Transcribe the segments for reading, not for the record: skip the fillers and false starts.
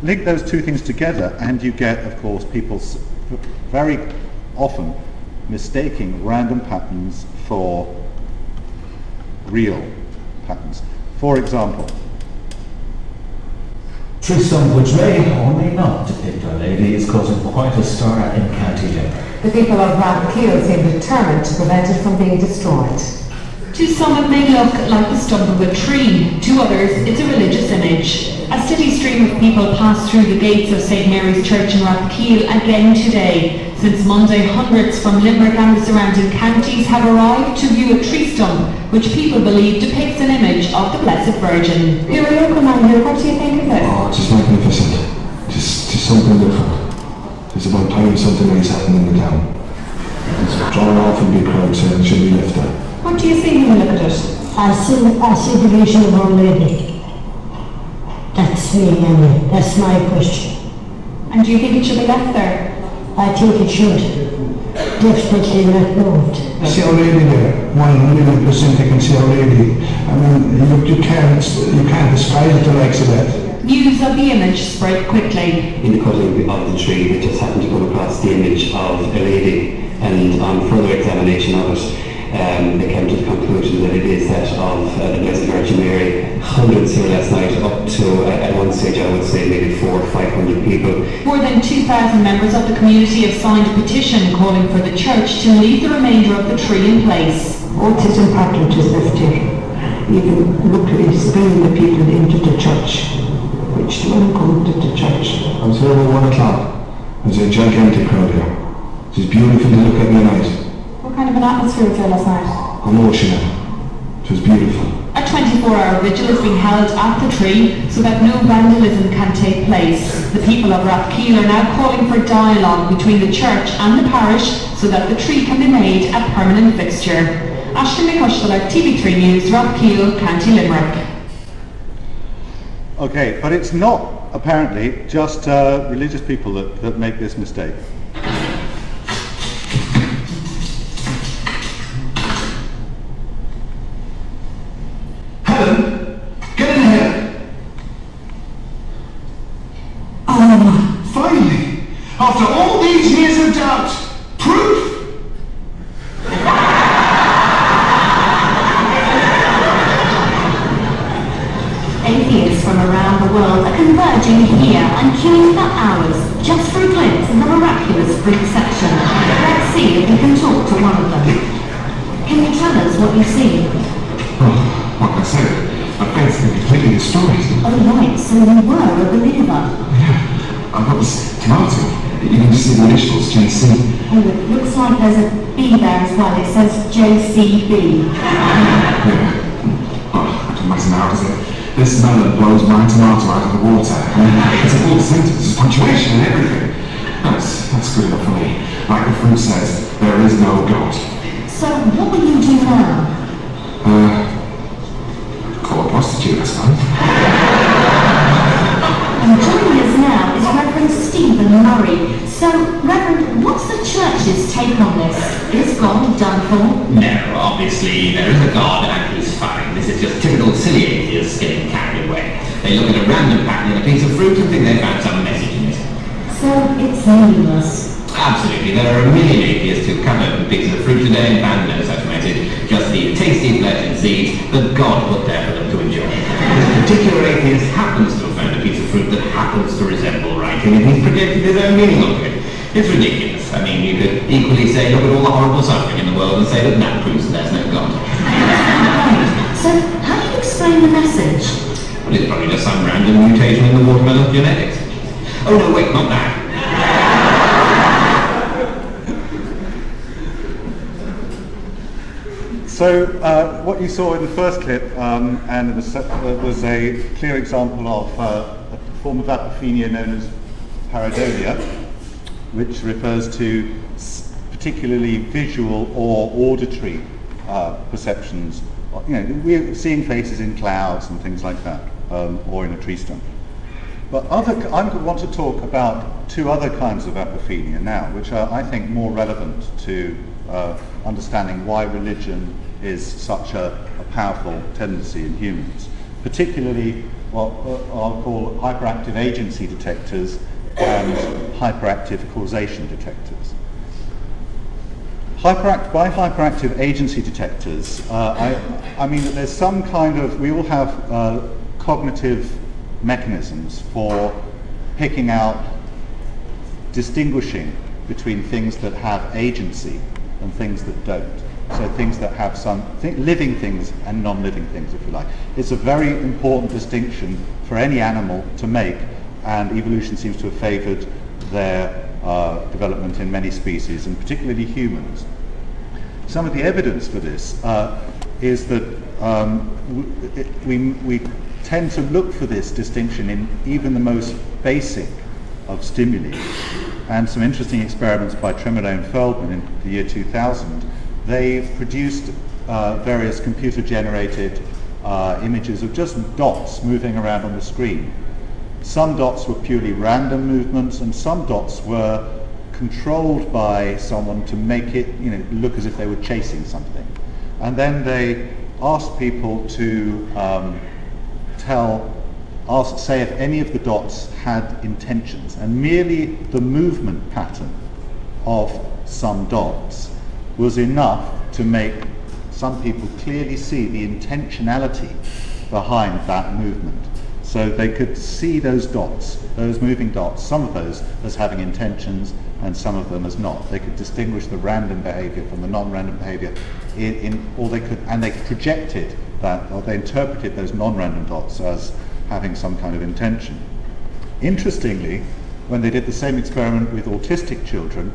link those two things together, and you get, of course, people very often mistaking random patterns for real patterns. For example, Tristan portrayed or may not depict Our Lady is causing quite a stir in County Limerick. The people of Rathkeil seem determined to prevent it from being destroyed. To some it may look like the stump of a tree, to others it's a religious image. A steady stream of people pass through the gates of St Mary's Church in Rathkeil again today. Since Monday, hundreds from Limerick and the surrounding counties have arrived to view a tree stump, which people believe depicts an image of the Blessed Virgin. You're a local man here, what do you think of this? Oh, just magnificent. Just something different. It's about time something nice happened in the town. It's drawn off a big crowd saying it should be lifted. What do you see when you look at it? I see the vision of Our Lady. That's me, anyway. That's my question. And do you think it should be left there? I think it should. Definitely not moved. I see Our Lady there. 100% I can see Our Lady. I mean, you can't disguise the likes of that. News of the image spread quickly. In the cutting of the tree, they just happened to come across the image of a lady, and on further examination of it, they came to the conclusion that it is that of the Blessed Virgin Mary. Hundreds here last night, up to, at one stage I would say maybe 400 or 500 people. More than 2,000 members of the community have signed a petition calling for the church to leave the remainder of the tree in place. What is important is that even locally bringing the people into the church, which don't come to the church. I was here about 1 o'clock. There's a gigantic crowd here. It's beautiful to look at in the night. What kind of an atmosphere was there last night? Emotional. It was beautiful. A 24-hour vigil is being held at the tree so that no vandalism can take place. The people of Rathkeil are now calling for dialogue between the church and the parish so that the tree can be made a permanent fixture. Ashton McCushtaler, TV3 News, Rathkeil, County Limerick. okay, but it's not apparently just religious people that make this mistake. Helen, get in here. Finally, after all these years of doubt, proof. Atheists from around the world are converging here and queuing for hours just for a glimpse of the miraculous fruit section. Let's see if we can talk to one of them. Can you tell us what you see? Like I said, my faith's been completely destroyed. Oh right, so you were a believer. Yeah, I've got this tomato. You can just see the initials, JC. Oh, it looks like there's a B there as well. It says JCB. Yeah. Oh, it doesn't matter now, does it? This melon blows my tomato out of the water. It's a full sentence, there's punctuation and everything. That's good enough for me. Like the fruit says, there is no God. So what will you do now? Call a prostitute, I suppose. And joining us now is Reverend Stephen Murray. So, Reverend, what's the church's take on this? Is God done for? No, obviously there is a God and he's fine. This is just typical silly atheists getting carried away. They look at a random pattern in a piece of fruit and think they found some message in it. So, it's meaningless. Absolutely, there are a million atheists who cut open pieces of fruit today and found no such message, just the tasty flesh and seeds that God put there for them to enjoy. This particular atheist happens to have found a piece of fruit that happens to resemble writing, and he's projected his own meaning onto it. It's ridiculous. I mean, you could equally say, look at all the horrible suffering in the world and say that that proves that there's no God. Right. So, how do you explain the message? Well, it's probably just some random mutation in the watermelon genetics. Oh no, wait, not that. So what you saw in the first clip and was a clear example of a form of apophenia known as pareidolia, which refers to particularly visual or auditory perceptions. You know, we're seeing faces in clouds and things like that, or in a tree stump. But I want to talk about two other kinds of apophenia now, which are, I think, more relevant to understanding why religion is such a powerful tendency in humans, particularly what I'll call hyperactive agency detectors and hyperactive causation detectors. By hyperactive agency detectors, I mean that there's some kind of, we all have cognitive mechanisms for picking out, distinguishing between things that have agency and things that don't. So things that have some living things and non-living things, if you like. It's a very important distinction for any animal to make, and evolution seems to have favoured their development in many species, and particularly humans. Some of the evidence for this is that we tend to look for this distinction in even the most basic of stimuli. And some interesting experiments by Tremolo and Feldman in the year 2000, they produced various computer-generated images of just dots moving around on the screen. Some dots were purely random movements, and some dots were controlled by someone to make it, look as if they were chasing something. And then they asked people to say if any of the dots had intentions, and merely the movement pattern of some dots was enough to make some people clearly see the intentionality behind that movement. So they could see those dots, those moving dots, some of those as having intentions and some of them as not. They could distinguish the random behavior from the non-random behavior, they projected that, or they interpreted those non-random dots as having some kind of intention. Interestingly, when they did the same experiment with autistic children,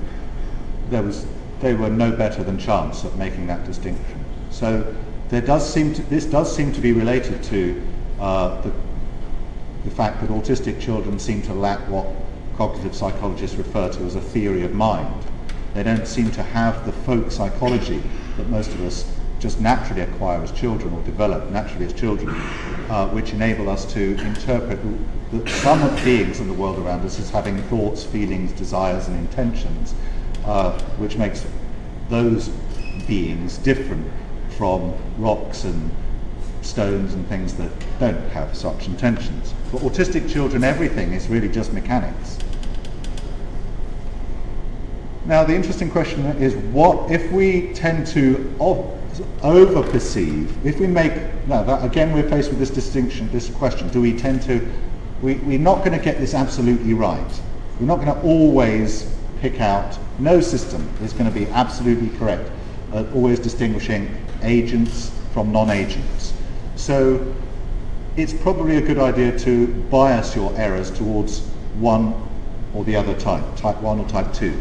they were no better than chance at making that distinction. So this does seem to be related to the fact that autistic children seem to lack what cognitive psychologists refer to as a theory of mind. They don't seem to have the folk psychology that most of us just naturally acquire as children, or develop naturally as children, which enable us to interpret some of beings in the world around us as having thoughts, feelings, desires, and intentions, which makes those beings different from rocks and stones and things that don't have such intentions. For autistic children, everything is really just mechanics. Now, the interesting question is, what if we tend to over-perceive, if we make, again we're faced with this distinction, this question, do we tend to, we're not going to get this absolutely right. We're not going to always pick out, no system is going to be absolutely correct at always distinguishing agents from non-agents. So it's probably a good idea to bias your errors towards one or the other type 1 or type 2.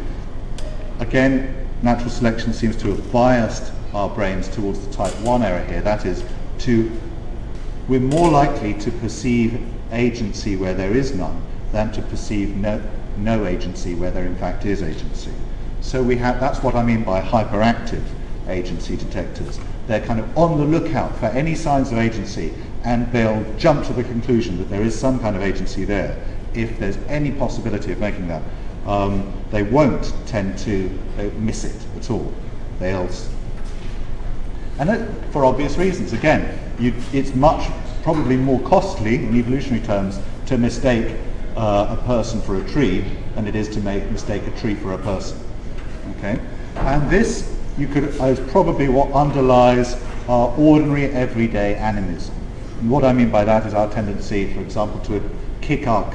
Again, natural selection seems to have biased our brains towards the type 1 error here. That is, we're more likely to perceive agency where there is none than to perceive no agency where there in fact is agency. So that's what I mean by hyperactive agency detectors. They're kind of on the lookout for any signs of agency, and they'll jump to the conclusion that there is some kind of agency there if there's any possibility of making that. They won't tend to miss it at all. For obvious reasons. Again, it's probably more costly in evolutionary terms to mistake a person for a tree than it is to mistake a tree for a person. Okay, and this is probably what underlies our ordinary everyday animism. And what I mean by that is our tendency, for example, to kick our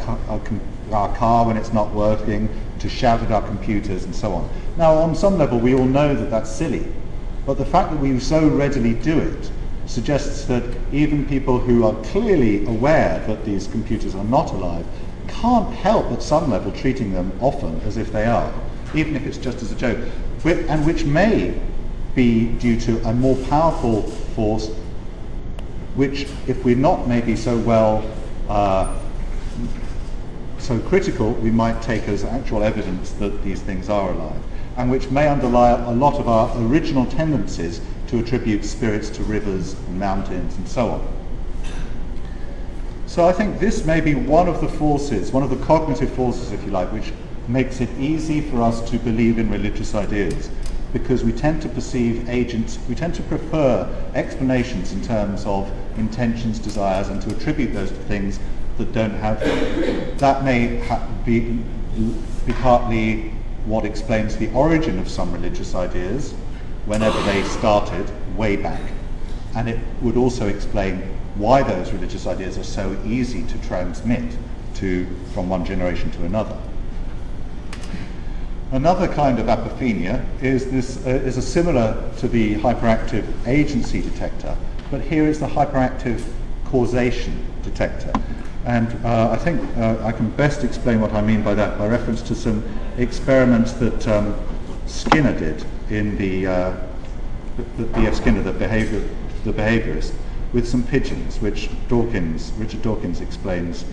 car when it's not working, to shout at our computers and so on. Now, on some level, we all know that that's silly, but the fact that we so readily do it suggests that even people who are clearly aware that these computers are not alive can't help at some level treating them often as if they are, even if it's just as a joke, and which may be due to a more powerful force, which, if we're not maybe so critical, we might take as actual evidence that these things are alive, and which may underlie a lot of our original tendencies to attribute spirits to rivers and mountains and so on. So I think this may be one of the forces, one of the cognitive forces, if you like, which makes it easy for us to believe in religious ideas. because we tend to perceive agents, we tend to prefer explanations in terms of intentions, desires, and to attribute those to things that don't have them. That may be partly what explains the origin of some religious ideas, whenever they started, way back. And it would also explain why those religious ideas are so easy to transmit from one generation to another. Another kind of apophenia is similar to the hyperactive agency detector, but here is the hyperactive causation detector. And I think I can best explain what I mean by that by reference to some experiments that Skinner did in B.F. Skinner, the behaviourist, with some pigeons, which Richard Dawkins explains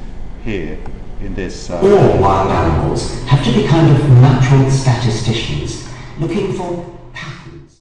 here in this. All wild animals have to be kind of natural statisticians, looking for